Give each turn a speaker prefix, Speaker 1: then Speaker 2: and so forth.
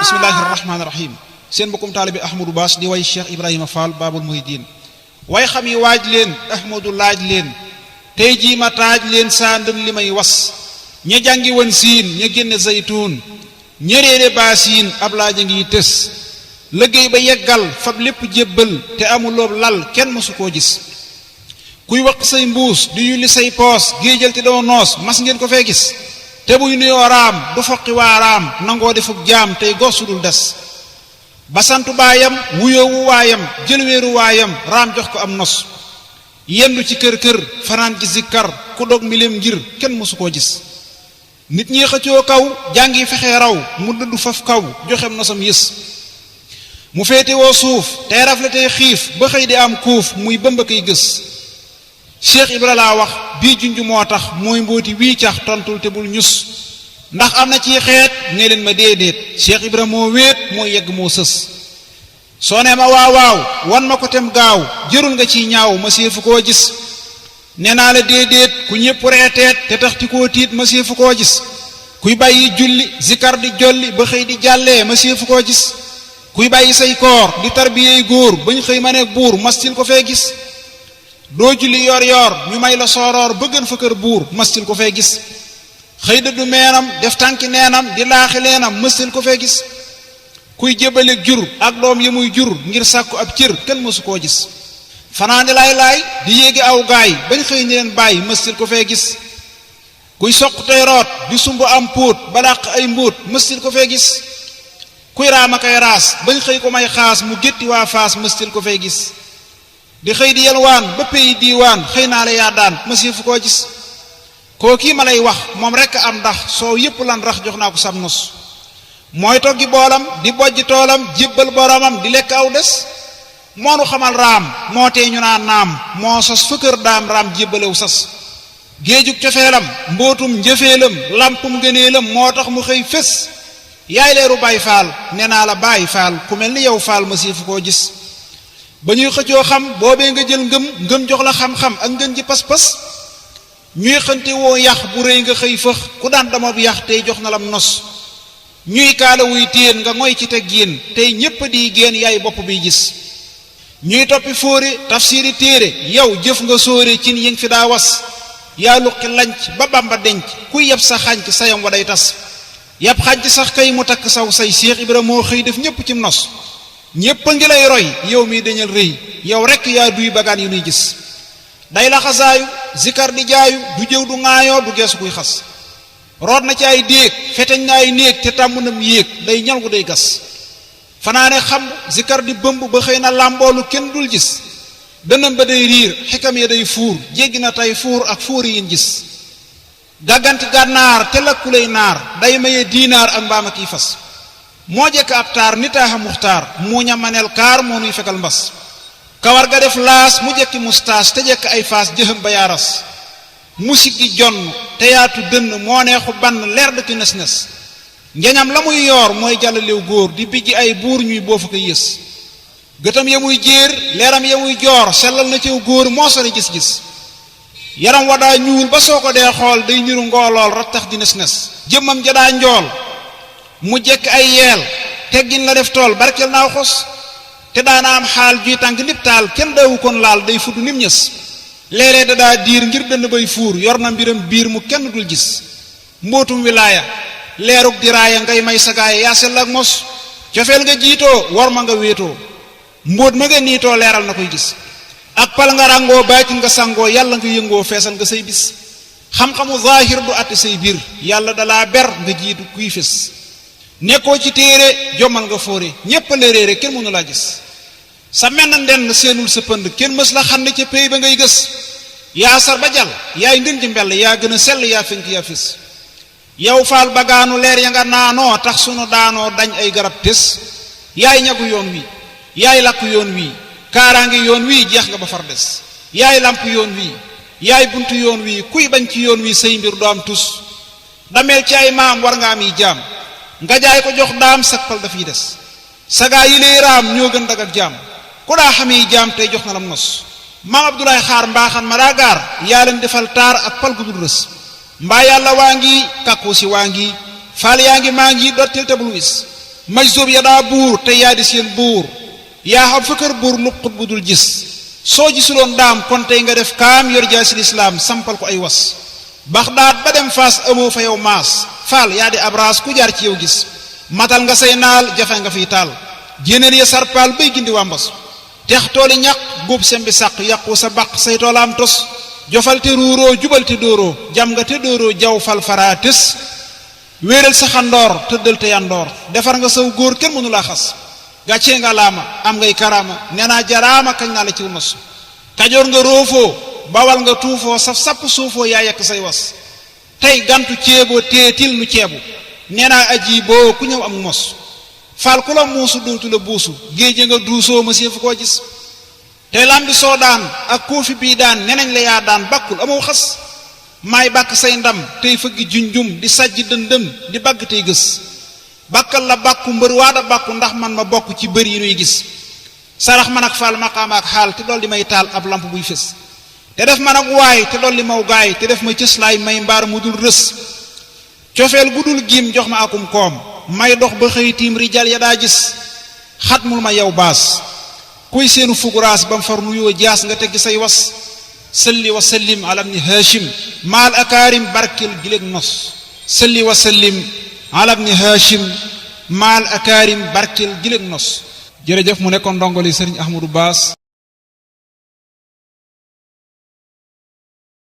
Speaker 1: bismillahi rahmaani rahim. seen mbokkum taalibe Ahmadou Bass di way Cheikh Ibrahima Fall Babul Muridin. way xam yi waaj leen Ahmadou laaj leen tey jii ma taaj leen saa ndën li may was ña jàngi woon siin ña génne zaytuun ña réere baasiin ab laaja ngi tës liggéey ba yeggal fab lépp jébbal te amuloob lal kenn mësu koo gis kuy waq say mbuus di yulli say poos géejal te doo noos mas ngeen ko fee gis te buy nuyoo raam du foqi waaraam nangoo defub jaam tey gorsudul des basantu baayam wuyoowu waayam jëlweeru waayam raam jox ko am nos yendu ci kër fanaan ci zikkar ku dog milem ngir kenn mësu koo gis nit ñi xëccoo kaw jàngi fexe raw mu dëddu faf kaw joxem nosam yës mu féete woo suuf tey rafle tey xiif ba xëy di am kuuf muy bëmba koy gës Cheikh Ibra laa wax bii junj moo tax mooy mbooti wii cax tontul te bul ñus ndax am na ci xeet ne leen ma déedéet Cheikh Ibra moo wéet mooy yegg moo sës soo nee ma waaw wan ma ko tem gaaw jërul nga ciy ñaaw ma séefu koo gis nee naa la déedéet ku ñépp reeteet te tax ti koo tiit ma séefu koo gis kuy bàyyi julli zikar di jolli ba xëy di jàllee ma séefu koo gis kuy bàyyi say koor di tarbiyey góor bañ xëy ma nekk buur mastil ko fee gis doo julli yor ñu may la sooroor bëggan fa kër buur mastil ko fee gis xëy dëddu meenam def tànki neenam di laaxi leenam mastil ko fee gis kuy jébbaleeg jur ak doom yi muy jur ngir sàkku ab cër kenn mësu koo gis fanaane laay di yéegi aw gaay bañ xëy ni leen bàyyi mastil ko fee gis kuy soq tey root di sumb am póot ba dàq ay mbóot mastil ko fee gis kuy raama kay raas bañ xëy ko may xaas mu gétti waa faas mastil ko fee gis di xëy di yelwaan ba pay diiwaan xëy naa la yaa daan masifu koo gis koo kii ma lay wax moom rekk am ndax soo yépp lan rax jox naa ko sam nos mooy toggi boolam di bojj toolam jébbal boromam di lekk aw des moonu xamal raam moo tee ñu naan naam moo sos fëkkër daam raam jébbalew sas géejug cofeelam mbootum njëfeelam lampum gëneelam moo tax mu xëy fés yaay leeru Baay Faal nee naa la Baay Faal ku mel ni yow Faal masifu koo gis ba ñuy xëccoo xam boobee nga jël ngëm jox la xam-xam ak ngën ji pas-pas ñuy xënte woo yax bu rëy nga xëy fëx ku daan damob yax tey jox na lam nos ñuy kaala wuy téen nga ngoy ci teg yéen tey ñépp di génn yaay bopp bi gis ñuy toppi fóore tafsiri téere yow jëf nga sóore cin yi nga fi daa was yaa luqi lanc ba Bamba denc kuy yeb sa xànc sayam wa day tas yab xànc sax kay mu takk saw say Cheikh Ibra moo xëy def ñépp ci nos ñépp a ngi lay roy yow mi dañal rëy yow rekk yaa duy bagaan yu nuy gis day la xasaayu zikar di jaayu du jëw du ŋaayoo du geesu kuy xas root na ci ay déeg feteñ na ay néeg te tàmm nam yéeg day ñal gu day gas fanaane xam zikar di bëmb ba xëy na làmboolu kenn dul gis dënam ba day riir xikam ya day fuur jéggi na tey fuur ak fuuri yin gis gàgganti gànnaar te lakkulay naar day maye diinaar ak mbaam ak yi fas moo jekk ab taar nitaaxa muxtaar mu ñamaneel kaar moo nuy fekkal mbas kawar ga def laas mu jekki mustaas te jekk ay faas jëxam ba yaaras musik gi jonn te yaatu dënn moo neexu bann leer dëkk nes-nes njañam la muy yoor mooy jàllalew góor di bijji ay buur ñuy boofu ko yës gëtam ya muy jéer leeram ya muy joor sellal na ciw góor moo sori gis-gis yaram wa daa ñuul ba soo ko dee xool day niru ngoolool rattax di nes-nes jëmmam ja daa njool mu jekk ay yeel teggin la def tool barkel naaw xos te daana am xaal juy tànk nip taal kenn daawu kon laal day fudd nim ñës léeg-léeg da daa diir ngir dënd bay fuur yor na mbiram biir mu kenn dul gis mbootum wilaaya leerug diraaya ngay may sagaaya yaa sell ak mos cofeel nga jiitoo war ma nga wéetoo mbóot ma nga niitoo leeral na koy gis ak pal nga ràngoo baatin nga sangoo yàlla nga yëngoo feesal nga say bis xam-xamu zaahir du àtte say biir yàlla dalaa ber nga jiitu kuy fés nekkoo ci téere jommal nga fóore ñépp la réere kenn mënu laa gis sa menn ndenn seenul sa pënd kenn mës la xam ne ca pey ba ngay gës yaa sar ba jal yaay ngën ji mbell yaa gën a sell yaa fenk yaa fis yow faal bagaanu leer ya nga naanoo tax sunu daanoo dañ ay garab tes yaay ñagu yoon wi yaay lakk yoon wi kaaraangi yoon wi jeex nga ba far des yaay lamp yoon wi yaay buntu yoon wi kuy bañ ci yoon wi say mbir du am tus dameel ci ay maam war nga am yi jaam nga jaay ko jox daam sakpal dafay des sagaa yi lay raam ñoo gën dag ak jaam ku daa xamee jaam tey jox na lam nos maam Abdoulaye Xaar mbaaxan ma daa gaar yaa leen defal taar ak pal gu dul rës mbaa yàlla waa ngi kàkku si waa ngi faal yaa ngi maa ngi dottil te bul wis maj soob ya daa buur te yaa di seen buur yaa xam fa kër buur lu xut bu dul gis soo gisuloon daam kon tey nga def kaam yor jaa si lislaam sampal ko ay was Baxdaad ba dem Faas amoo fa yow maas faal yaa di abraas ku jaar ci yow gis matal nga say naal jafe nga fiy taal jénéer ya sarpaal bay gindi wàmbas tex tooli ñaq góob sembi sàq yàqu sa baq say toolaam tos jofal te ruuroo jubal te dóoroo jam nga te dóoroo jaw fal faraa tës wéeral sa xandoor tëddal te yandoor defar nga saw góor kenn mënu laa xas gàccee nga laama am ngay karaama nee naa jaraama kañ naa la ciw nos kajoor nga roofoo bawal nga tuufoo saf sapp suufoo yaa yekk say was tey gantu ceeboo teetil nu ceebu nee naa aji boo ku ñëw am mos faal ku la muusu dootu la buusu géej nga duusoo ma séefu koo gis tey lambi soo daan ak koofi bii daan nenañ la yaa daan bakkul amoo xas maay bàkk say ndam tey fëggi junjum di sajj dëndëm di bagg tey gës bàkkal la bàkku mbër waada bàkku ndax man ma bokk ci bër yi nuy gis sarax man ak faal maqaama ak xaal te dool di may taal ab lamp buy fës te def man ak waay te dool di maw gaay te def ma cëslaay may mbaar mu dul rës cofeel gu dul giim jox ma akum koom may dox ba xëy tiim rijal ya daa gis xatmul ma yow baas kuy seenu fuguraas bam far nuyoo jaas nga teggi say was salli wa sallim ala ibni hashim maal akaarim barkel giléeg nos salli wa sallim ala ibni hashim maal akaarim barkel giléeg nos jërëjëf mu nekkoon ndongoli sëriñ Ahmadou Bass